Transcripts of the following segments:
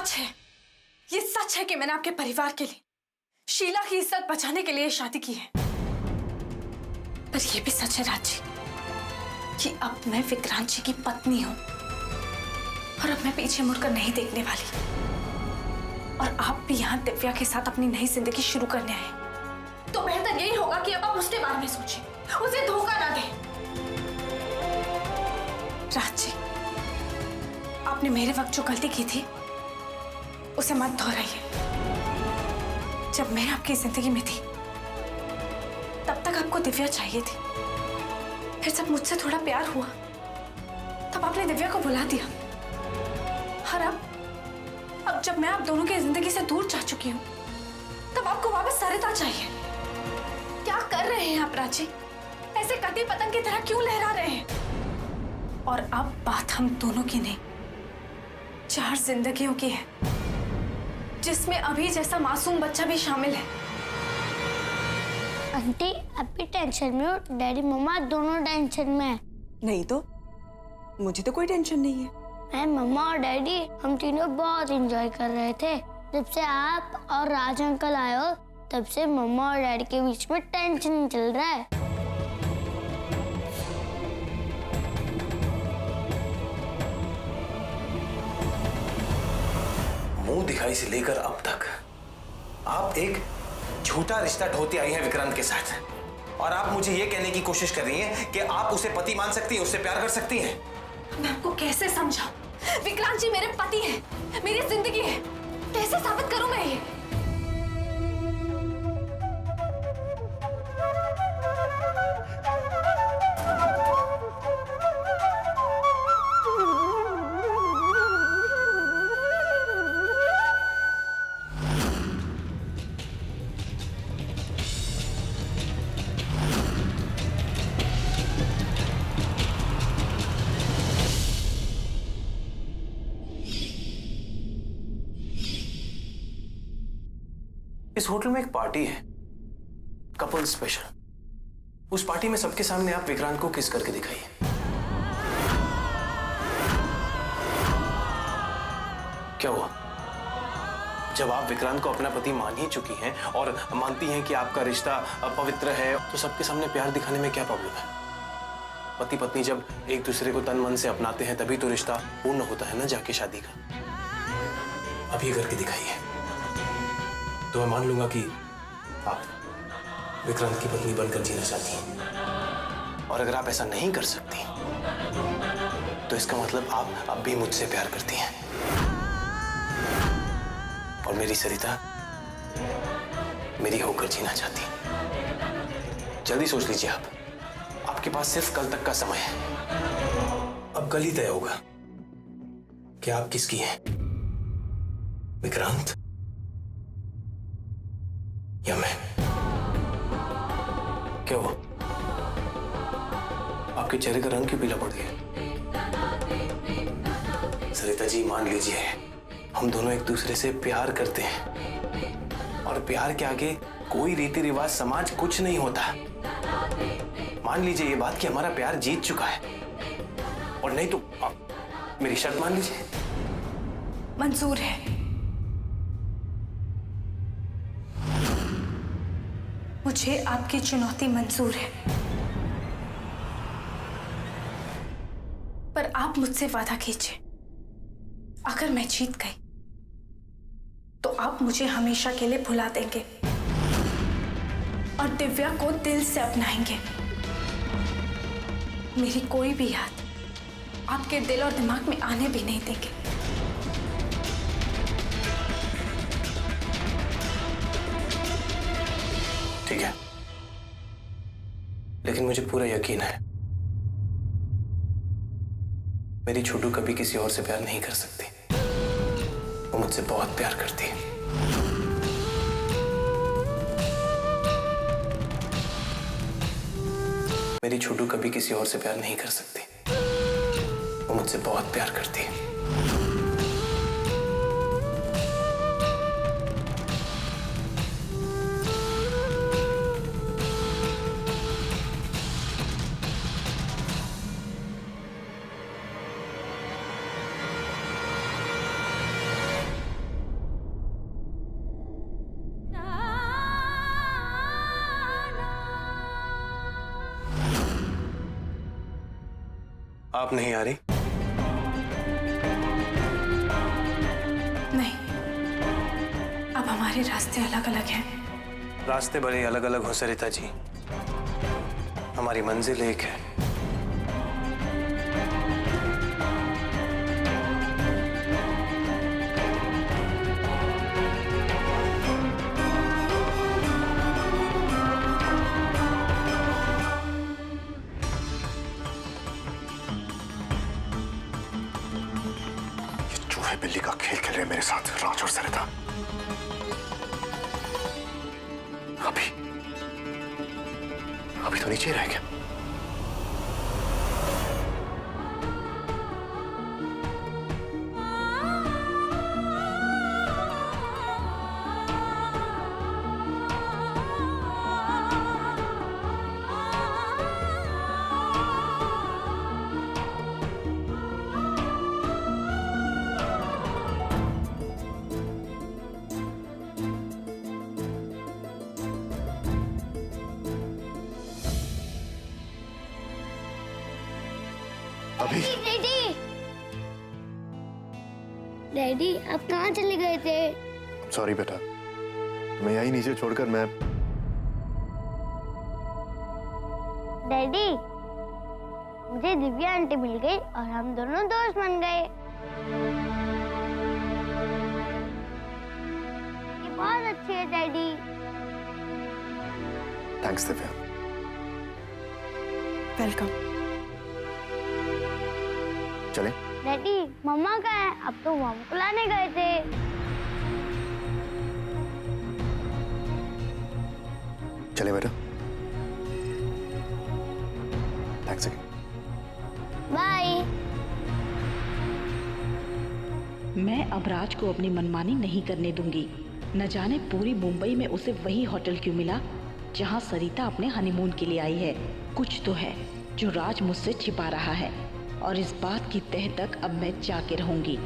सच है, ये सच है कि मैंने आपके परिवार के लिए, शीला की इज्जत बचाने के लिए शादी की है। पर यह भी सच है राज कि अब मैं विक्रांत जी की पत्नी हूं और अब मैं पीछे मुड़कर नहीं देखने वाली। और आप भी यहाँ दिव्या के साथ अपनी नई जिंदगी शुरू करने आए, तो बेहतर यही होगा कि अब आप उसके बारे में सोचें, उसे धोखा ना दें। राज जी, आपने मेरे वक्त जो गलती की थी उसे मत दोहराइए। जब मैं आपकी जिंदगी में थी तब तक आपको दिव्या चाहिए थी, फिर जब मुझसे थोड़ा प्यार हुआ तब आपने दिव्या को बुला दिया। और अब जब मैं आप दोनों की जिंदगी से दूर जा चुकी हूं तब आपको वापस सरिता चाहिए। क्या कर रहे हैं आप राजी? ऐसे कटी पतंग की तरह क्यों लहरा रहे हैं? और अब बात हम दोनों की नहीं, 4 जिंदगियों की है, जिसमें अभी जैसा मासूम बच्चा भी शामिल है। आंटी आप भी टेंशन में हो, डैडी मम्मा दोनों टेंशन में है। नहीं तो मुझे तो कोई टेंशन नहीं है। मैं मम्मा और डैडी हम तीनों बहुत एंजॉय कर रहे थे। जब से आप और राज अंकल आए हो तब से मम्मा और डैडी के बीच में टेंशन चल रहा है। मुंह दिखाई से लेकर अब तक आप एक झूठा रिश्ता ढोती आई हैं विक्रांत के साथ, और आप मुझे ये कहने की कोशिश कर रही हैं कि आप उसे पति मान सकती हैं, उससे प्यार कर सकती हैं। मैं आपको कैसे समझाऊं? विक्रांत जी मेरे पति हैं, मेरी जिंदगी है, कैसे साबित करूं मैं ये? इस होटल में एक पार्टी है, कपल स्पेशल। उस पार्टी में सबके सामने आप विक्रांत को किस करके दिखाइए। क्या हुआ? जब आप विक्रांत को अपना पति मान ही चुकी हैं और मानती हैं कि आपका रिश्ता पवित्र है, तो सबके सामने प्यार दिखाने में क्या प्रॉब्लम है? पति पत्नी जब एक दूसरे को तन मन से अपनाते हैं तभी तो रिश्ता पूर्ण होता है ना, जाके शादी का। अब ये करके दिखाइए तो मैं मान लूंगा कि आप विक्रांत की पत्नी बनकर जीना चाहती हैं। और अगर आप ऐसा नहीं कर सकती तो इसका मतलब आप अब भी मुझसे प्यार करती हैं, और मेरी सरिता मेरी होकर जीना चाहती है। जल्दी सोच लीजिए आप, आपके पास सिर्फ कल तक का समय है। अब कल ही तय होगा कि आप किसकी हैं, विक्रांत या मैं। क्या हुआ? आपके चेहरे का रंग क्यों पीला पड़ गया? सरिता जी मान लीजिए, हम दोनों एक दूसरे से प्यार करते हैं, और प्यार के आगे कोई रीति रिवाज समाज कुछ नहीं होता। मान लीजिए ये बात कि हमारा प्यार जीत चुका है, और नहीं तो आप मेरी शर्त मान लीजिए। मंजूर है, मुझे आपकी चुनौती मंजूर है, पर आप मुझसे वादा कीजिए, अगर मैं जीत गई तो आप मुझे हमेशा के लिए भुला देंगे और दिव्या को दिल से अपनाएंगे। मेरी कोई भी याद आपके दिल और दिमाग में आने भी नहीं देंगे। ठीक है, लेकिन मुझे पूरा यकीन है मेरी छोटू कभी किसी और से प्यार नहीं कर सकती। वो मुझसे बहुत प्यार करती है। मेरी छोटू कभी किसी और से प्यार नहीं कर सकती। वो मुझसे बहुत प्यार करती है। आप नहीं आ रही? नहीं, अब हमारे रास्ते अलग अलग हैं। रास्ते बड़े अलग अलग हो सरिता जी, हमारी मंजिल एक है। बिल्ली का खेल खेल रहे मेरे साथ राज और सरिता। अभी तो नीचे रह गया। अभी डैडी, डैडी आप कहाँ चले गए थे? सॉरी बेटा, मैं यहीं नीचे छोड़कर मैं। डैडी, मुझे दिव्या आंटी मिल गई और हम दोनों दोस्त बन गए। ये बहुत अच्छी है डैडी। थैंक्स दिव्या। वेलकम। चले? डैडी, मम्मा कहाँ है? अब तो मम्मा को लाने गए थे। चले बेटा। Thanks again. बाय। मैं अब राज को अपनी मनमानी नहीं करने दूंगी। न जाने पूरी मुंबई में उसे वही होटल क्यों मिला जहां सरिता अपने हनीमून के लिए आई है। कुछ तो है जो राज मुझसे छिपा रहा है और इस बात की तह तक अब मैं जाके रहूंगी।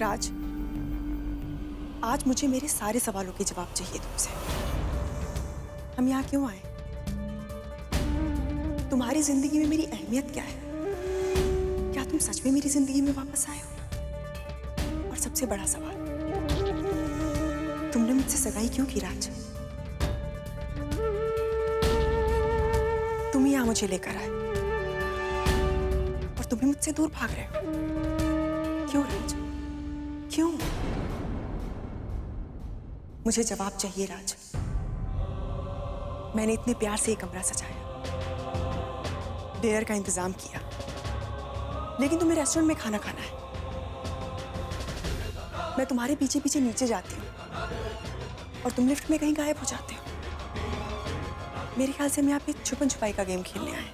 राज, आज मुझे मेरे सारे सवालों के जवाब चाहिए तुमसे। हम यहाँ क्यों आए? तुम्हारी जिंदगी में मेरी अहमियत क्या है? क्या तुम सच में मेरी जिंदगी में वापस आए हो? और सबसे बड़ा सवाल, तुमने मुझसे सगाई क्यों की राज? तुम ही यहाँ मुझे लेकर आए और तुम ही मुझसे दूर भाग रहे हो। क्यों राज? क्यों? मुझे जवाब चाहिए राज। मैंने इतने प्यार से ये कमरा सजाया, डिनर का इंतजाम किया, लेकिन तुम्हें रेस्टोरेंट में खाना खाना है। मैं तुम्हारे पीछे पीछे नीचे जाती हूँ और तुम लिफ्ट में कहीं गायब हो जाते हो। मेरे ख्याल से हम यहाँ पे छुपन छुपाई का गेम खेलने आए,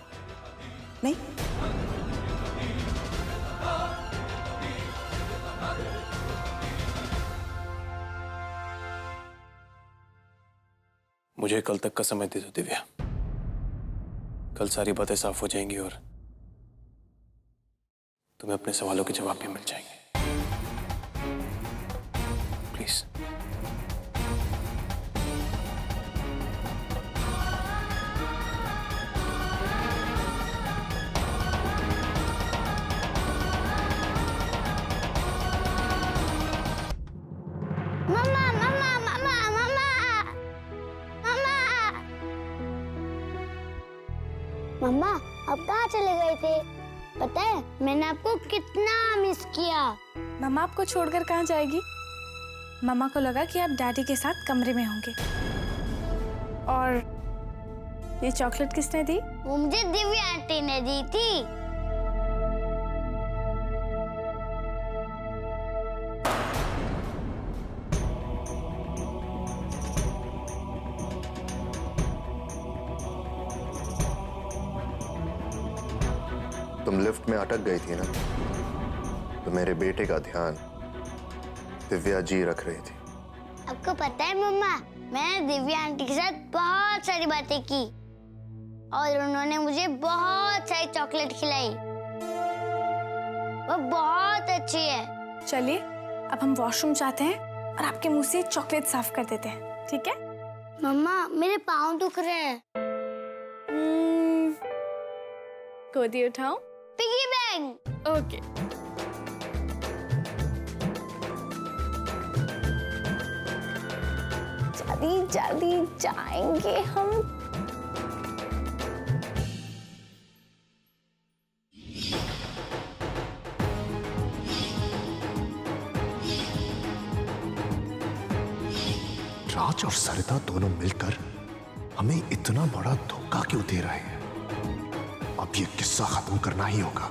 नहीं? मुझे कल तक का समय दे दो दिव्या। कल सारी बातें साफ हो जाएंगी और तुम्हें अपने सवालों के जवाब भी मिल जाएंगे। प्लीज। मम्मा मम्मा मम्मा मम्मा मम्मा मम्मा, अब कहाँ चले गए थे? पता है मैंने आपको कितना मिस किया। मम्मा आपको छोड़कर कहाँ जाएगी? मम्मा को लगा कि आप डैडी के साथ कमरे में होंगे। और ये चॉकलेट किसने दी? वो मुझे दिव्या आंटी ने दी थी। तुम लिफ्ट में अटक गई थी ना, तो मेरे बेटे का ध्यान दिव्या जी रख रही थी। आपको पता है मम्मा, मैंने दिव्या आंटी के साथ बहुत सारी बातें की और उन्होंने मुझे बहुत सारी चॉकलेट खिलाई। वो बहुत अच्छी है। चलिए अब हम वॉशरूम जाते हैं और आपके मुंह से चॉकलेट साफ कर देते हैं, ठीक है? मम्मा मेरे पाँव दुख रहे हैं। गोदी उठाओ। Piggy bank. ओके। जल्दी जल्दी जाएंगे हम। राज और सरिता दोनों मिलकर हमें इतना बड़ा धोखा क्यों दे रहे हैं? अब ये किस्सा खत्म करना ही होगा।